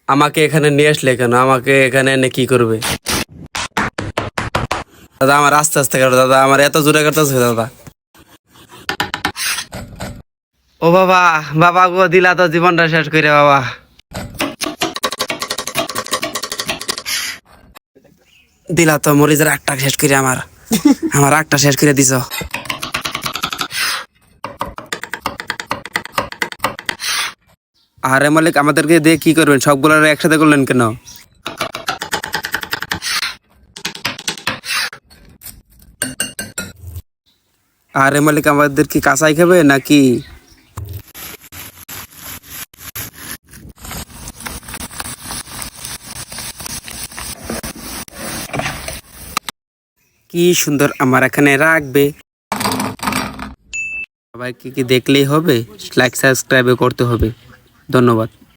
আমাকে এখানে নিয়ে আসলে কেন? আমাকে এখানে এনে কি করবে? দাদা আমার আস্তে আস্তে কাটো দাদা, আমার এত জোরে কাটতেছে দাদা। ও বাবা, বাবা গো, দিলা তো জীবনটা শেষ করে বাবা। দিলা তো মরিচের একটা শেষ করে আমার আমার একটা শেষ করে দিছ। আরে মালিক, আমাদেরকে দিয়ে কি করবেন? সবগুলো একসাথে করলেন কেন? আরে মালিক, আমাদের কি কাঁচাই খাবে নাকি? কি সুন্দর আমার এখানে রাখবে। সবাইকে কি দেখলেই হবে? লাইক সাবস্ক্রাইব করতে হবে। ধন্যবাদ।